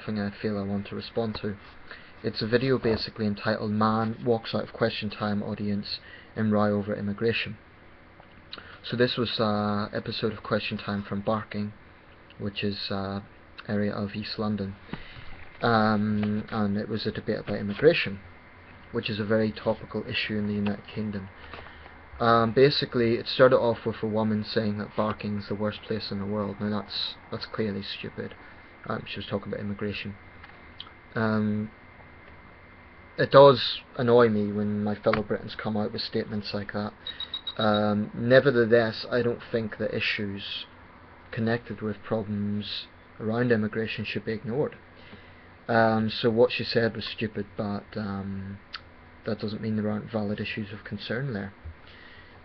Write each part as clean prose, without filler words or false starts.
something I feel I want to respond to. It's a video basically entitled "Man Walks Out of Question Time Audience in Row Over Immigration." So this was an episode of Question Time from Barking, which is an area of East London, and it was a debate about immigration, which is a very topical issue in the United Kingdom. Basically, it started off with a woman saying that Barking is the worst place in the world. Now that's clearly stupid. She was talking about immigration. It does annoy me when my fellow Britons come out with statements like that. Nevertheless, I don't think that issues connected with problems around immigration should be ignored. So what she said was stupid, but that doesn't mean there aren't valid issues of concern there.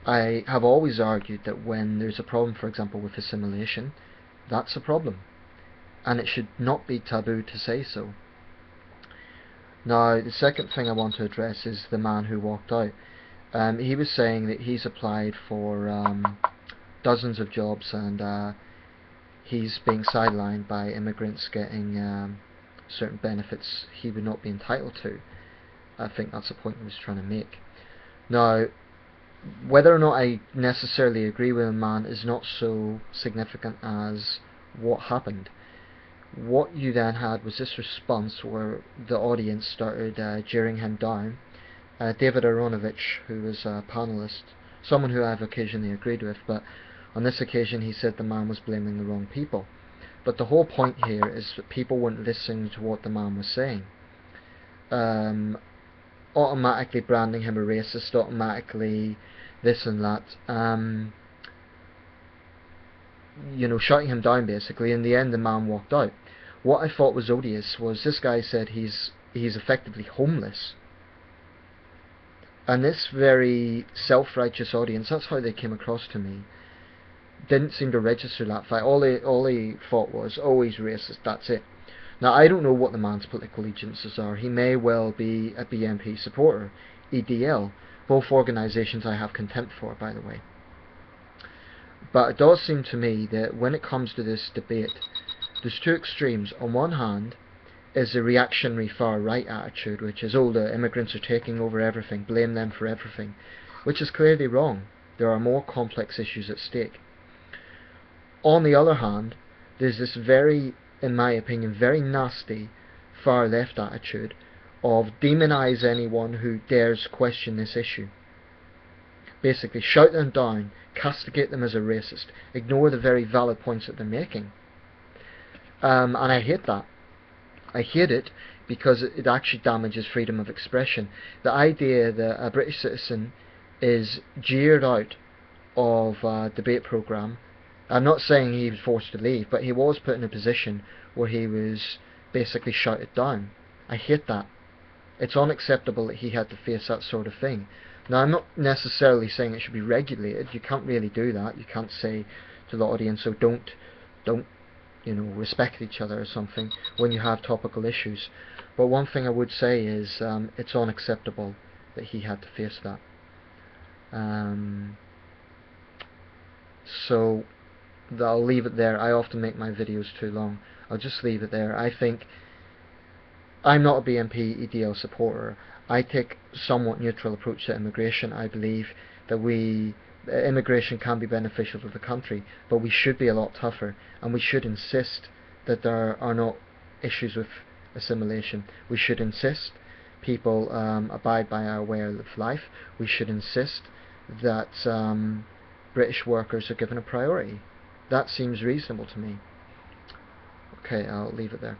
I have always argued that when there's a problem, for example, with assimilation, that's a problem, and it should not be taboo to say so. Now, the second thing I want to address is the man who walked out. He was saying that he's applied for dozens of jobs, and he's being sidelined by immigrants getting certain benefits he would not be entitled to. I think that's the point he was trying to make. Now, whether or not I necessarily agree with the man is not so significant as what happened. What you then had was this response where the audience started jeering him down. David Aronovich, who was a panellist, someone who I've occasionally agreed with, but on this occasion he said the man was blaming the wrong people. But the whole point here is that people weren't listening to what the man was saying. Automatically branding him a racist, automatically this and that, shutting him down basically. In the end, the man walked out. What I thought was odious was this guy said he's effectively homeless, and this very self-righteous audience, that's how they came across to me, didn't seem to register that fact. All they thought was, oh, he's racist, that's it. Now, I don't know what the man's political allegiances are. He may well be a BNP supporter, EDL, both organisations I have contempt for, by the way. But it does seem to me that when it comes to this debate, there's two extremes. On one hand is a reactionary far-right attitude, which is, oh, the immigrants are taking over everything, blame them for everything, which is clearly wrong. There are more complex issues at stake. On the other hand, there's this very, in my opinion, very nasty far-left attitude of demonise anyone who dares question this issue. Basically, shout them down, castigate them as a racist, ignore the very valid points that they're making. And I hate that. I hate it because it actually damages freedom of expression. The idea that a British citizen is jeered out of a debate programme, I'm not saying he was forced to leave, but he was put in a position where he was basically shouted down. I hate that. It's unacceptable that he had to face that sort of thing. Now, I'm not necessarily saying it should be regulated. You can't really do that. You can't say to the audience, oh, don't respect each other or something when you have topical issues. But one thing I would say is it's unacceptable that he had to face that. So I'll leave it there. I often make my videos too long. I'll just leave it there. I think I'm not a BNP EDL supporter. I take a somewhat neutral approach to immigration. I believe that immigration can be beneficial to the country, but we should be a lot tougher, and we should insist that there are no issues with assimilation. We should insist people abide by our way of life. We should insist that British workers are given a priority. That seems reasonable to me. Okay, I'll leave it there.